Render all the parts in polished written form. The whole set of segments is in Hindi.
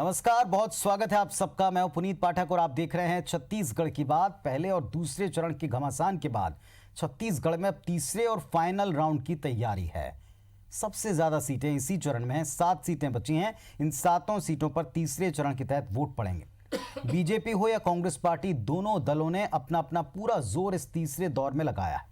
नमस्कार, बहुत स्वागत है आप सबका। मैं हूं पुनीत पाठक और आप देख रहे हैं छत्तीसगढ़ की बात। पहले और दूसरे चरण के घमासान के बाद छत्तीसगढ़ में अब तीसरे और फाइनल राउंड की तैयारी है। सबसे ज्यादा सीटें इसी चरण में हैं, 7 सीटें बची हैं। इन 7 सीटों पर तीसरे चरण के तहत वोट पड़ेंगे। बीजेपी हो या कांग्रेस पार्टी, दोनों दलों ने अपना अपना पूरा जोर इस तीसरे दौर में लगाया है।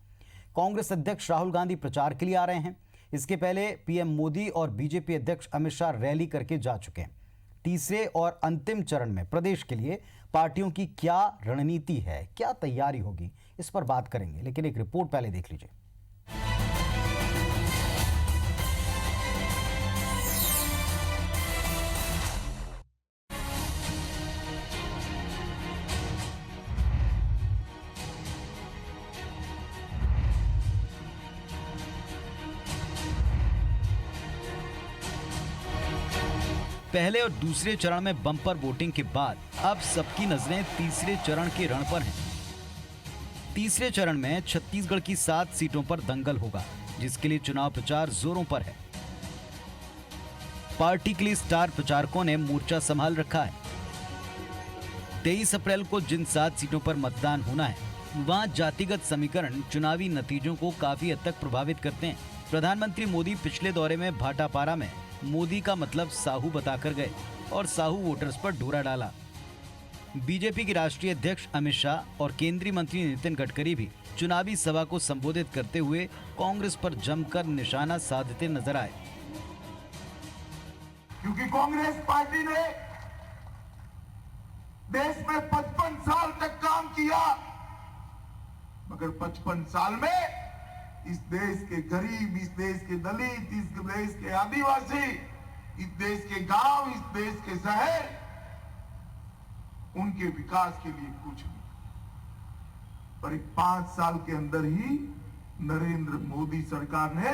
कांग्रेस अध्यक्ष राहुल गांधी प्रचार के लिए आ रहे हैं। इसके पहले पीएम मोदी और बीजेपी अध्यक्ष अमित शाह रैली करके जा चुके हैं। तीसरे और अंतिम चरण में प्रदेश के लिए पार्टियों की क्या रणनीति है, क्या तैयारी होगी, इस पर बात करेंगे। लेकिन एक रिपोर्ट पहले देख लीजिए। पहले और दूसरे चरण में बम्पर वोटिंग के बाद अब सबकी नजरें तीसरे चरण के रण पर हैं। तीसरे चरण में छत्तीसगढ़ की 7 सीटों पर दंगल होगा, जिसके लिए चुनाव प्रचार जोरों पर है। पार्टी के लिए स्टार प्रचारकों ने मोर्चा संभाल रखा है। 23 अप्रैल को जिन 7 सीटों पर मतदान होना है, वहां जातिगत समीकरण चुनावी नतीजों को काफी हद तक प्रभावित करते हैं। प्रधानमंत्री मोदी पिछले दौरे में भाटापारा में मोदी का मतलब साहू बताकर गए और साहू वोटर्स पर ढोरा डाला। बीजेपी के राष्ट्रीय अध्यक्ष अमित शाह और केंद्रीय मंत्री नितिन गडकरी भी चुनावी सभा को संबोधित करते हुए कांग्रेस पर जमकर निशाना साधते नजर आए। क्योंकि कांग्रेस पार्टी ने देश में 55 साल तक काम किया, मगर 55 साल में इस देश के गरीब, इस देश के दलित, इस देश के आदिवासी, इस देश के गांव, इस देश के शहर, उनके विकास के लिए कुछ नहीं। पर 5 साल के अंदर ही नरेंद्र मोदी सरकार ने,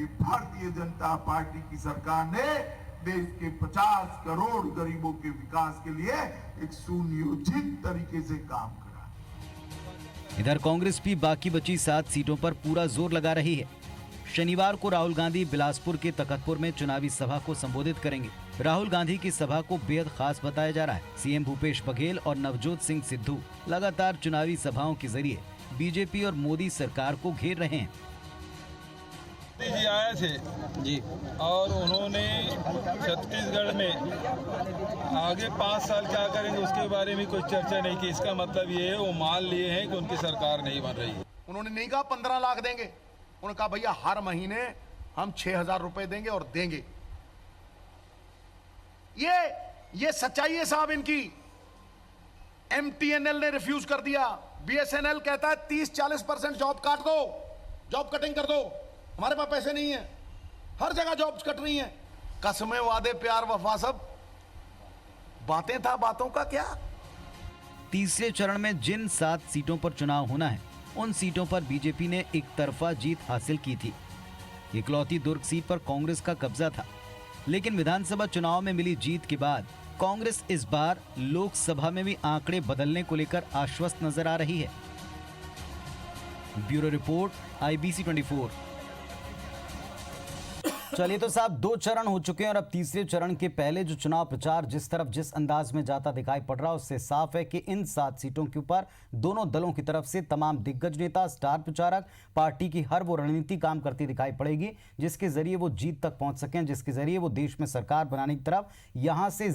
ये भारतीय जनता पार्टी की सरकार ने देश के 50 करोड़ गरीबों के विकास के लिए एक सुनियोजित तरीके से काम करा। इधर कांग्रेस भी बाकी बची 7 सीटों पर पूरा जोर लगा रही है। शनिवार को राहुल गांधी बिलासपुर के तखतपुर में चुनावी सभा को संबोधित करेंगे। राहुल गांधी की सभा को बेहद खास बताया जा रहा है। सीएम भूपेश बघेल और नवजोत सिंह सिद्धू लगातार चुनावी सभाओं के जरिए बीजेपी और मोदी सरकार को घेर रहे हैं। जी आए थे जी, और उन्होंने छत्तीसगढ़ में आगे 5 साल क्या करेंगे उसके बारे में कोई चर्चा नहीं की। इसका मतलब ये है वो मान लिए हैं कि उनकी सरकार नहीं बन रही है। उन्होंने नहीं कहा 15 लाख देंगे, उन्होंने कहा भैया हर महीने हम 6,000 रुपए देंगे और देंगे। ये सच्चाई है साहब इनकी। MTNL ने रिफ्यूज कर दिया। BSNL कहता है 30-40% जॉब काट दो, जॉब कटिंग कर दो, हमारे पास पैसे नहीं है। हर जगह जॉब्स कट रही हैं। कसमें, वादे, प्यार, वफा, सब बातें था, बातों का क्या। तीसरे चरण में जिन 7 सीटों पर चुनाव होना है, उन सीटों पर बीजेपी ने एक तरफा जीत हासिल की थी। इकलौती दुर्ग सीट पर कांग्रेस का कब्जा था, लेकिन विधानसभा चुनाव में मिली जीत के बाद कांग्रेस इस बार लोकसभा में भी आंकड़े बदलने को लेकर आश्वस्त नजर आ रही है। Bureau report, IBC 24। चलिए तो साहब, 2 चरण हो चुके हैं और अब तीसरे चरण के पहले जो चुनाव प्रचार जिस तरफ जिस अंदाज में जाता दिखाई पड़ रहा है, उससे साफ है कि इन 7 सीटों के ऊपर दोनों दलों की तरफ से तमाम दिग्गज नेता, स्टार प्रचारक, पार्टी की हर वो रणनीति काम करती दिखाई पड़ेगी जिसके जरिए वो जीत तक पहुंच सकें, जिसके जरिए वो देश में सरकार बनाने की तरफ यहां से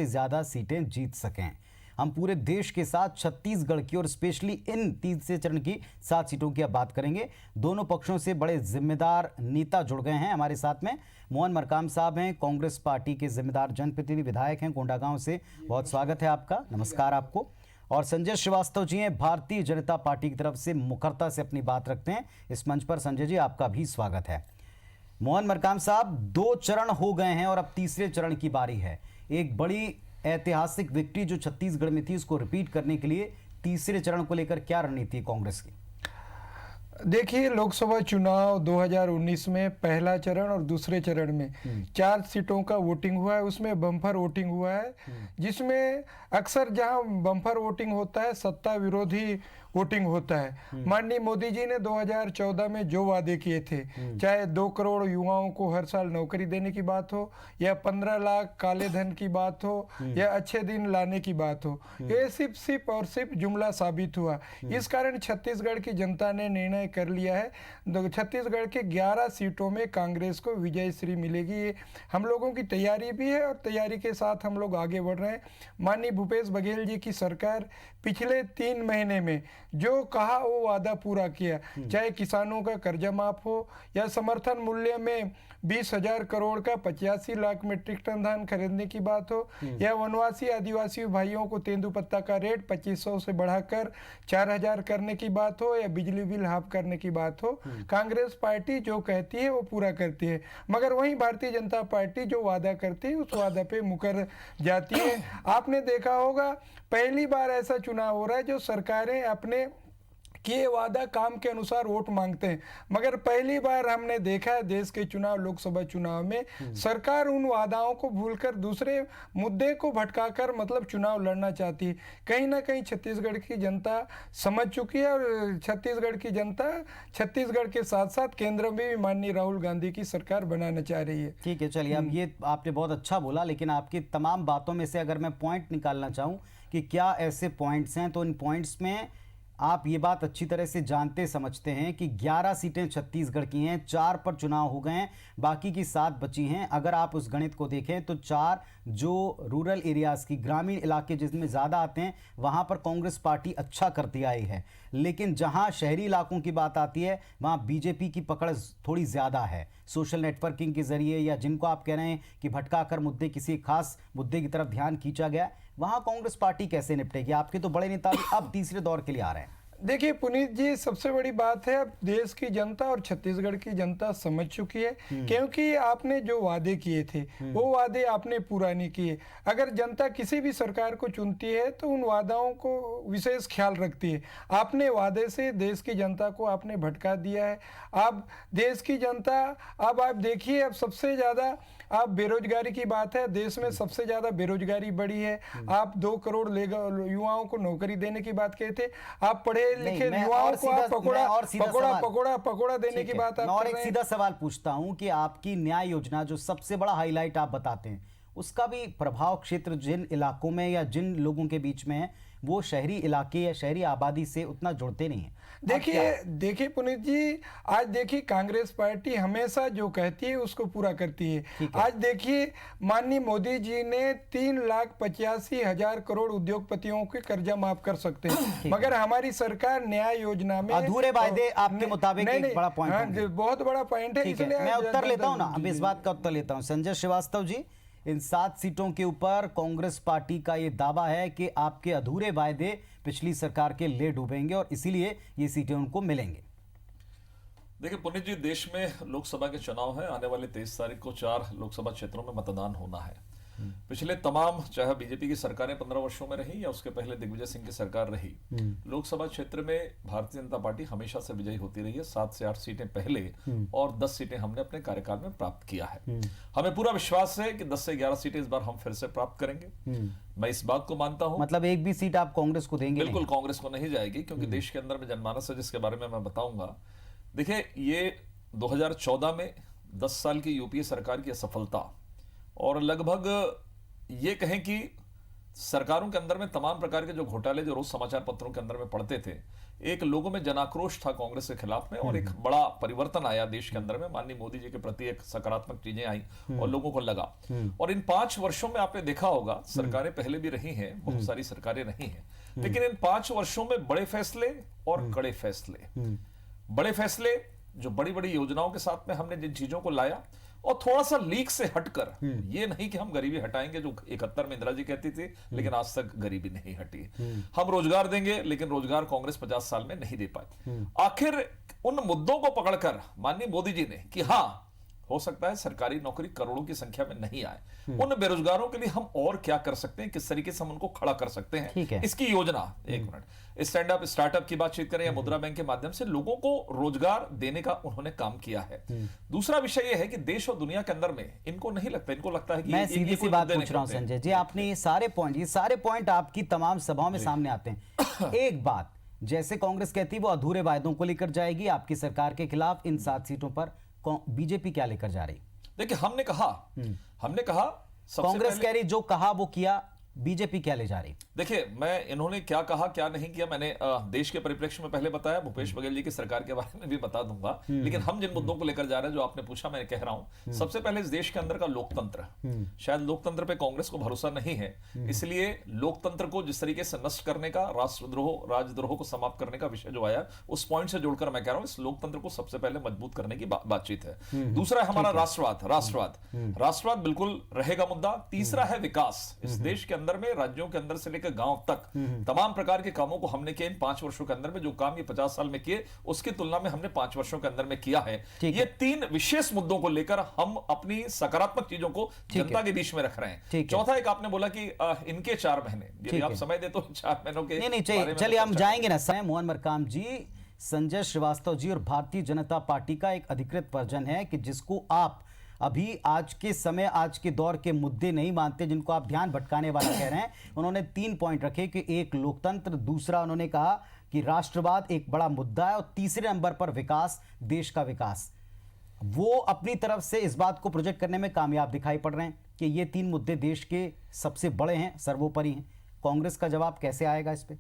ज्यादा सीटें जीत सकें। हम पूरे देश के साथ छत्तीसगढ़ की और स्पेशली इन तीसरे चरण की 7 सीटों की अब बात करेंगे। दोनों पक्षों से बड़े जिम्मेदार नेता जुड़ गए हैं हमारे साथ में। मोहन मरकाम साहब हैं, कांग्रेस पार्टी के जिम्मेदार जनप्रतिनिधि विधायक हैं कोंडागांव से। बहुत स्वागत है आपका, नमस्कार आपको। और संजय श्रीवास्तव जी हैं, भारतीय जनता पार्टी की तरफ से मुखरता से अपनी बात रखते हैं इस मंच पर। संजय जी, आपका भी स्वागत है। मोहन मरकाम साहब, 2 चरण हो गए हैं और अब तीसरे चरण की बारी है। एक बड़ी ऐतिहासिक विक्ट्री जो छत्तीसगढ़ में थी, उसको रिपीट करने के लिए तीसरे चरण को लेकर क्या रणनीति है कांग्रेस की? देखिए, लोकसभा चुनाव 2019 में पहला चरण और दूसरे चरण में 4 सीटों का वोटिंग हुआ है। उसमें बम्पर वोटिंग हुआ है, जिसमें अक्सर जहां बम्पर वोटिंग होता है सत्ता विरोधी वोटिंग होता है। माननीय मोदी जी ने 2014 में जो वादे किए थे, चाहे 2 करोड़ युवाओं को हर साल नौकरी देने की बात हो, या 15 लाख काले धन की बात हो, या अच्छे दिन लाने की बात हो, ये सिर्फ और सिर्फ जुमला साबित हुआ। इस कारण छत्तीसगढ़ की जनता ने निर्णय कर लिया है, छत्तीसगढ़ के 11 सीटों में कांग्रेस को विजय श्री मिलेगी। ये हम लोगों की तैयारी भी है और तैयारी के साथ हम लोग आगे बढ़ रहे हैं। माननीय भूपेश बघेल जी की सरकार पिछले 3 महीने में जो कहा वो वादा पूरा किया, चाहे किसानों का कर्जा माफ हो, या समर्थन मूल्य में 20,000 करोड़ का 85 लाख मीट्रिक टन धान खरीदने की बात हो, या वनवासी आदिवासी भाइयों को तेंदुपत्ता का रेट 2500 से बढ़ाकर 4,000 करने की बात हो, या बिजली बिल हाफ करने की बात हो। कांग्रेस पार्टी जो कहती है वो पूरा करती है, मगर वहीं भारतीय जनता पार्टी जो वादा करती है उस वादा पे मुकर जाती है। आपने देखा होगा, पहली बार ऐसा चुनाव हो रहा है जो सरकारें अपने किए वादा काम के अनुसार वोट मांगते हैं, मगर पहली बार हमने देखा है देश के चुनाव, लोकसभा चुनाव में सरकार उन वादाओं को भूलकर दूसरे मुद्दे को भटकाकर मतलब चुनाव लड़ना चाहती है। कहीं ना कहीं छत्तीसगढ़ की जनता समझ चुकी है, और छत्तीसगढ़ की जनता छत्तीसगढ़ के साथ साथ केंद्र में भी माननीय राहुल गांधी की सरकार बनाना चाह रही है। ठीक है, चलिए, अब ये आपने बहुत अच्छा बोला, लेकिन आपकी तमाम बातों में से अगर मैं पॉइंट निकालना चाहूँ कि क्या ऐसे पॉइंट्स हैं, तो इन पॉइंट्स में आप ये बात अच्छी तरह से जानते समझते हैं कि 11 सीटें छत्तीसगढ़ की हैं, 4 पर चुनाव हो गए हैं, बाकी की 7 बची हैं। अगर आप उस गणित को देखें तो 4 जो रूरल एरियाज़ की, ग्रामीण इलाके जिसमें ज़्यादा आते हैं, वहाँ पर कांग्रेस पार्टी अच्छा करती आई है, लेकिन जहाँ शहरी इलाकों की बात आती है वहाँ बीजेपी की पकड़ थोड़ी ज़्यादा है। सोशल नेटवर्किंग के ज़रिए, या जिनको आप कह रहे हैं कि भटका कर मुद्दे, किसी खास मुद्दे की तरफ ध्यान खींचा गया, वहाँ कांग्रेस पार्टी कैसे निपटेगी? आपके तो बड़े नेता भी अब तीसरे दौर के लिए आ रहे हैं। देखिए पुनीत जी, सबसे बड़ी बात है अब देश की जनता और छत्तीसगढ़ की जनता समझ चुकी है, क्योंकि आपने जो वादे किए थे वो वादे आपने पूरा नहीं किए। अगर जनता किसी भी सरकार को चुनती है तो उन वादाओं को विशेष ख्याल रखती है। आपने वादे से देश की जनता को आपने भटका दिया है। अब देश की जनता, अब आप देखिए, अब सबसे ज़्यादा आप बेरोजगारी की बात है, देश में सबसे ज़्यादा बेरोजगारी बढ़ी है। आप 2 करोड़ युवाओं को नौकरी देने की बात कहते, आप पढ़े लिखे युवाओं को आप पकौड़ा देने की बात आप और कर एक रहे हैं। सीधा सवाल पूछता हूं कि आपकी न्याय योजना जो सबसे बड़ा हाईलाइट आप बताते हैं, उसका भी प्रभाव क्षेत्र जिन इलाकों में या जिन लोगों के बीच में है, वो शहरी इलाके या शहरी आबादी से उतना जुड़ते नहीं है। देखिए पुनीत जी, आज देखिए कांग्रेस पार्टी हमेशा जो कहती है उसको पूरा करती है। आज देखिए माननीय मोदी जी ने 3,85,000 करोड़ उद्योगपतियों के कर्जा माफ कर सकते हैं, मगर हमारी सरकार न्याय योजना में अधूरे वायदे आपके मुताबिक एक बड़ा पॉइंट होंगे। बहुत बड़ा पॉइंट है, ठीक है, मैं उत्तर लेता हूं ना, अब इस बात का उत्तर लेता हूं। संजय श्रीवास्तव जी, इन 7 सीटों के ऊपर कांग्रेस पार्टी का ये दावा है कि आपके अधूरे वायदे पिछली सरकार के ले डूबेंगे और इसीलिए ये सीटें उनको मिलेंगे। देखिए पुनीत जी, देश में लोकसभा के चुनाव है, आने वाले 23 तारीख को 4 लोकसभा क्षेत्रों में मतदान होना है। पिछले तमाम, चाहे बीजेपी की सरकारें 15 वर्षों में रही या उसके पहले दिग्विजय सिंह की सरकार रही, लोकसभा क्षेत्र में भारतीय जनता पार्टी हमेशा से विजयी होती रही है। 7 से 8 सीटें पहले और 10 सीटें हमने अपने कार्यकाल में प्राप्त किया है। हमें पूरा विश्वास है कि 10 से 11 सीटें इस बार हम फिर से प्राप्त करेंगे। मैं इस बात को मानता हूं, मतलब एक भी सीट आप कांग्रेस को देंगे? बिल्कुल कांग्रेस को नहीं जाएगी, क्योंकि देश के अंदर में जनमानस है जिसके बारे में मैं बताऊंगा। देखिए, ये 2014 में 10 साल की यूपीए सरकार की असफलता और लगभग ये कहें कि सरकारों के अंदर में तमाम प्रकार के जो घोटाले जो रोज समाचार पत्रों के अंदर में पढ़ते थे, एक लोगों में जनाक्रोश था कांग्रेस के खिलाफ में, और एक बड़ा परिवर्तन आया देश के अंदर में। माननीय मोदी जी के प्रति एक सकारात्मक चीजें आई और लोगों को लगा। और इन 5 वर्षों में आपने देखा होगा, सरकारें पहले भी रही हैं, बहुत सारी सरकारें रही हैं, लेकिन इन 5 वर्षों में बड़े फैसले और कड़े फैसले, बड़े फैसले जो बड़ी बड़ी योजनाओं के साथ में हमने जिन चीजों को लाया, और थोड़ा सा लीक से हटकर, ये नहीं कि हम गरीबी हटाएंगे जो 71 में इंदिरा जी कहती थी, लेकिन आज तक गरीबी नहीं हटी। हम रोजगार देंगे, लेकिन रोजगार कांग्रेस 50 साल में नहीं दे पाई। आखिर उन मुद्दों को पकड़कर माननीय मोदी जी ने कि हाँ, हो सकता है सरकारी नौकरी करोड़ों की संख्या में नहीं आए, उन बेरोजगारों के लिए हम और क्या कर सकते हैं, किस तरीके से हम उनको खड़ा कर सकते हैं, इसकी योजना। एक मिनट, स्टैंड अप स्टार्टअप की बातचीत करें या मुद्रा बैंक के माध्यम से लोगों को रोजगार देने का उन्होंने काम किया है। दूसरा विषय यह है कि देश और दुनिया के अंदर में इनको नहीं लगता, इनको लगता है कि मैं सीधी सी बात पूछ रहा हूं संजय जी, आपने ये सारे पॉइंट आपकी तमाम सभाओं में सामने आते हैं। एक बात, जैसे कांग्रेस कहती है वो अधूरे वायदों को लेकर जाएगी आपकी सरकार के खिलाफ, इन 7 सीटों पर बीजेपी क्या लेकर जा रही? देखिए, हमने कहा सबसे कांग्रेस पहले- कह रही जो कहा वो किया, बीजेपी क्या ले जा रही? देखिए, मैं इन्होंने क्या कहा क्या नहीं किया मैंने देश के परिप्रेक्ष्य में पहले बताया, भूपेश बघेल जी की सरकार के बारे में भी बता दूंगा। लेकिन हम जिन मुद्दों को लेकर जा रहे हैं, जो आपने पूछा, मैं कह रहा हूं, सबसे पहले इस देश के अंदर का लोकतंत्र, शायद लोकतंत्र पे कांग्रेस को भरोसा नहीं है, इसलिए लोकतंत्र को जिस तरीके से नष्ट करने का, राष्ट्रद्रोह राजद्रोह को समाप्त करने का विषय जो आया, उस पॉइंट से जोड़कर मैं कह रहा हूं, इस लोकतंत्र को सबसे पहले मजबूत करने की बातचीत है। दूसरा है हमारा राष्ट्रवाद बिल्कुल रहेगा मुद्दा। तीसरा है विकास। इस देश के अंदर में, राज्यों के अंदर से लेकर गांव तक तमाम प्रकार के कामों को हमने किए इन 5 वर्षों के अंदर में। जो काम ये 50 साल में किए, उसकी तुलना में हमने 5 वर्षों के अंदर में किया है। ये 3 विशेष मुद्दों को लेकर हम अपनी सकारात्मक चीजों को जनता के बीच में रख रहे हैं। चौथा, एक आपने बोला कि इनके 4 महीने, यदि आप समय दे तो 4 महीनों के नहीं चाहिए, चलिए हम जाएंगे ना। समय मोहन मरकाम जी, संजय श्रीवास्तव जी और भारतीय जनता पार्टी का एक अधिकृत वर्जन है कि जिसको आप अभी आज के समय, आज के दौर के मुद्दे नहीं मानते, जिनको आप ध्यान भटकाने वाला कह रहे हैं। उन्होंने 3 पॉइंट रखे कि एक लोकतंत्र, दूसरा उन्होंने कहा कि राष्ट्रवाद एक बड़ा मुद्दा है, और तीसरे नंबर पर विकास, देश का विकास। वो अपनी तरफ से इस बात को प्रोजेक्ट करने में कामयाब दिखाई पड़ रहे हैं कि ये 3 मुद्दे देश के सबसे बड़े हैं, सर्वोपरि हैं। कांग्रेस का जवाब कैसे आएगा इस पे?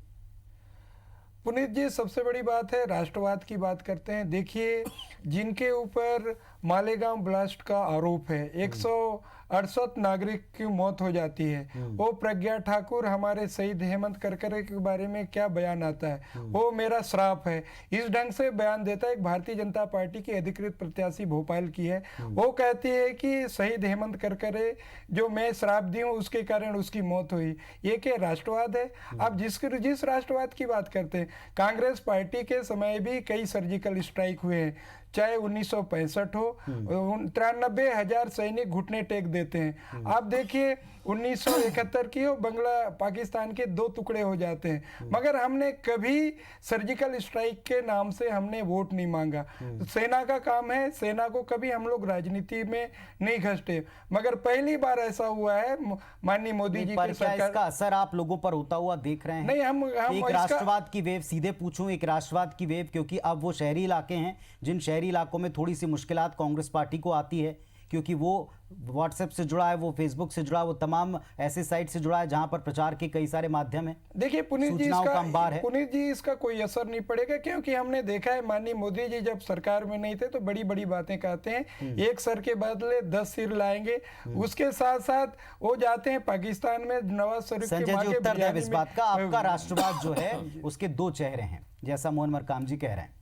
पुनीत जी, सबसे बड़ी बात है, राष्ट्रवाद की बात करते हैं। देखिए, जिनके ऊपर मालेगांव ब्लास्ट का आरोप है, 168 नागरिक की मौत हो जाती है, वो प्रज्ञा ठाकुर, हमारे शहीद हेमंत करकरे के बारे में क्या बयान आता है, वो मेरा श्राप है, इस ढंग से बयान देता है। एक भारतीय जनता पार्टी की अधिकृत प्रत्याशी भोपाल की है, वो कहती है कि शहीद हेमंत करकरे जो मैं श्राप दी हूँ, उसके कारण उसकी मौत हुई। ये क्या राष्ट्रवाद है? आप जिस राष्ट्रवाद की बात करते हैं, कांग्रेस पार्टी के समय भी कई सर्जिकल स्ट्राइक हुए हैं, चाहे 1965 हो, 93,000 सैनिक घुटने टेक देते हैं। आप देखिए 1971 की हो, बंगला पाकिस्तान के 2 टुकड़े हो जाते हैं, मगर हमने कभी सर्जिकल स्ट्राइक के नाम से हमने वोट नहीं मांगा। सेना का काम है, सेना को कभी हम लोग राजनीति में नहीं घसते, मगर पहली बार ऐसा हुआ है माननीय मोदी जी की सरकार। इसका असर आप लोगों पर होता हुआ देख रहे हैं? नहीं, हम एक राष्ट्रवाद की वेव, सीधे पूछूं, एक राष्ट्रवाद की वेव, क्योंकि अब वो शहरी इलाके हैं, जिन शहरी इलाकों में थोड़ी सी मुश्किलात कांग्रेस पार्टी को आती है, क्योंकि वो व्हाट्सएप से जुड़ा है, वो फेसबुक से जुड़ा है, वो तमाम ऐसे साइट से जुड़ा है जहां पर प्रचार के कई सारे माध्यम हैं। देखिए पुनीत जी, सूचनाओं का अंबार है। पुनीत जी, इसका कोई असर नहीं पड़ेगा, क्योंकि हमने देखा है माननीय मोदी जी जब सरकार में नहीं थे तो बड़ी बड़ी बातें कहते हैं, एक सर के बदले 10 सिर लाएंगे। उसके साथ साथ वो जाते हैं पाकिस्तान में नवाज शरीफ के संजय जी, मांगे उत्तर दें बिरयानी इस में। बात का। आपका राष्ट्रवाद जो है उसके 2 चेहरे हैं, जैसा मोहन मरकाम जी कह रहे हैं।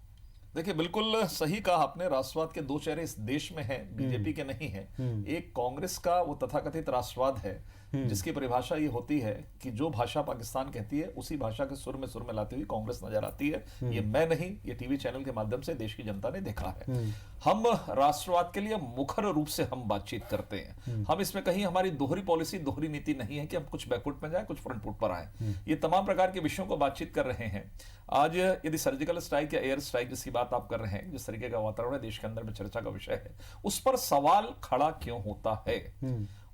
देखिए, बिल्कुल सही कहा आपने, राष्ट्रवाद के 2 चेहरे इस देश में हैं, बीजेपी के नहीं हैं। एक कांग्रेस का वो तथाकथित राष्ट्रवाद है, जिसकी परिभाषा ये होती है कि जो भाषा पाकिस्तान कहती है, उसी भाषा के सुर में लाती हुई कांग्रेस नजर आती है। ये मैं नहीं, ये टीवी चैनल के माध्यम से देश की जनता ने देखा है। हम राष्ट्रवाद के लिए मुखर रूप से हम बातचीत करते हैं। हम इसमें कहीं हमारी दोहरी पॉलिसी, दोहरी नीति नहीं है कि हम कुछ बैकफुट में जाए, कुछ फ्रंट फुट पर आए। ये तमाम प्रकार के विषयों को बातचीत कर रहे हैं। आज यदि सर्जिकल स्ट्राइक या एयर स्ट्राइक जिसकी बात आप कर रहे हैं, जिस तरीके का वातावरण है देश के अंदर में चर्चा का विषय है, उस पर सवाल खड़ा क्यों होता है?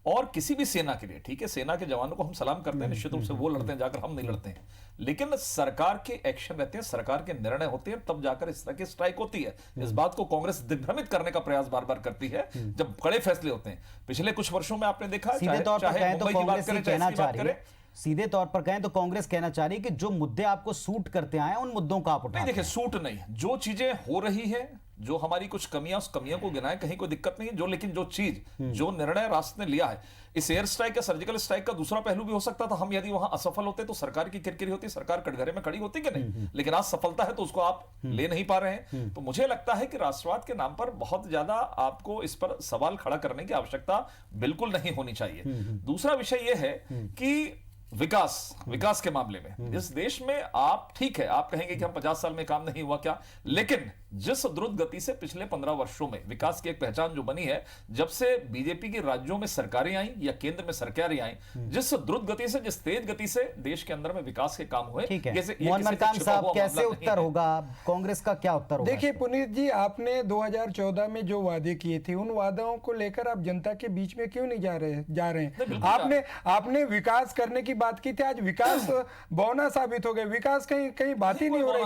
और किसी भी सेना के लिए, ठीक है, सेना के जवानों को हम सलाम करते हैं, निश्चित रूप से वो लड़ते हैं, जाकर हम नहीं लड़ते हैं, लेकिन सरकार के एक्शन रहते हैं, सरकार के निर्णय होते हैं, तब जाकर इस तरह की स्ट्राइक होती है। इस बात को कांग्रेस दिग्भ्रमित करने का प्रयास बार बार करती है जब बड़े फैसले होते हैं। पिछले कुछ वर्षों में आपने देखा, सीधे तौर पर कहें तो कांग्रेस ये कहना चाह रही है, सीधे तौर पर कहें तो कांग्रेस कहना चाह रही है कि जो मुद्दे आपको सूट करते आए उन मुद्दों का आप उठाते हैं। देखिए, सूट नहीं, जो चीजें हो रही है, जो हमारी कुछ कमियां, उस कमियों को गिनाएं, कहीं कोई दिक्कत नहीं है, जो लेकिन जो चीज, जो निर्णय राष्ट्र ने लिया है, इस एयर स्ट्राइक या सर्जिकल स्ट्राइक का दूसरा पहलू भी हो सकता था। हम यदि वहां असफल होते तो सरकार की किरकिरी होती, सरकार कटघरे में खड़ी होती कि नहीं, लेकिन आज सफलता है तो उसको आप ले नहीं पा रहे हैं। तो मुझे लगता है कि राष्ट्रवाद के नाम पर बहुत ज्यादा आपको इस पर सवाल खड़ा करने की आवश्यकता बिल्कुल नहीं होनी चाहिए। दूसरा विषय यह है कि विकास के मामले में इस देश में आप, ठीक है, आप कहेंगे कि हम 50 साल में काम नहीं हुआ क्या, लेकिन जिस द्रुत गति से पिछले 15 वर्षों में विकास की एक पहचान जो बनी है, जब से बीजेपी की राज्यों में सरकारें आई या केंद्र में सरकारें आई, जिस द्रुत गति से, जिस तेज गति से देश के अंदर में विकास के काम हुए, ठीक है। मोहन मरकाम साहब, कैसे उत्तर होगा? कांग्रेस का क्या उत्तर होगा? देखिए पुनीत जी, आपने 2014 में जो वादे किए थे, उन वादों को लेकर आप जनता के बीच में क्यों नहीं जा रहे हैं? आपने विकास करने की बात की थी, आज विकास बौना साबित हो गए। विकास कहीं कहीं बात ही नहीं हो रही।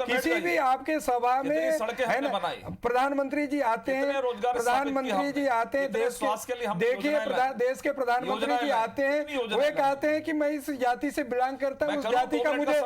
किसी भी आपके सभा में है ना, प्रधानमंत्री जी आते हैं, प्रधानमंत्री जी आते हैं, देश के प्रधानमंत्री जी आते हैं, वे कहते हैं कि मैं इस जाति से बिलोंग करता हूं, उस जाति का मुझे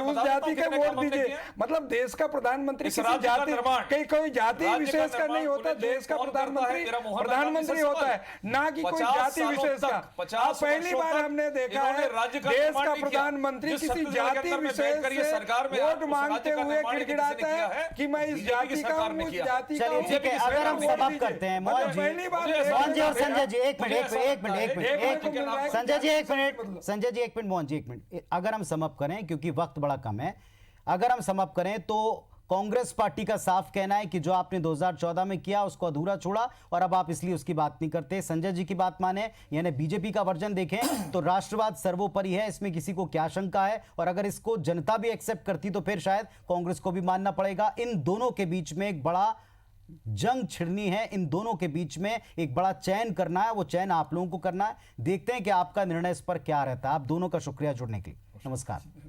उस जाति का वोट दीजिए। मतलब देश का प्रधानमंत्री किसी जाति, कहीं कोई जाति विशेष का नहीं होता, देश का प्रधानमंत्री होता है, ना कि कोई जाति विशेष का। अब पहली बार हमने देखा है देश का प्रधानमंत्री किसी जाति विशेष से वोट मांगते हुए गिड़गिड़ाता है कि मैं इस जाति का हूं, उस जाति का हूं। चलिए ठीक है, अगर हम समाप्त करते हैं मोहन जी, पहली बार मोहन जी और संजय जी एक मिनट, संजय जी एक मिनट, संजय जी एक मिनट, मोहन जी एक मिनट। अगर हम समाप्त करें, क्योंकि वक्त बड़ा कम है, अगर हम समाप्त करें तो कांग्रेस पार्टी का साफ कहना है कि जो आपने 2014 में किया उसको अधूरा छोड़ा और अब आप इसलिए उसकी बात नहीं करते। संजय जी की बात माने, यानी बीजेपी का वर्जन देखें तो राष्ट्रवाद सर्वोपरि है, इसमें किसी को क्या शंका है, और अगर इसको जनता भी एक्सेप्ट करती तो फिर शायद कांग्रेस को भी मानना पड़ेगा। इन दोनों के बीच में एक बड़ा जंग छिड़नी है, इन दोनों के बीच में एक बड़ा चयन करना है, वो चयन आप लोगों को करना है। देखते हैं कि आपका निर्णय इस पर क्या रहता है। आप दोनों का शुक्रिया जुड़ने के लिए, नमस्कार।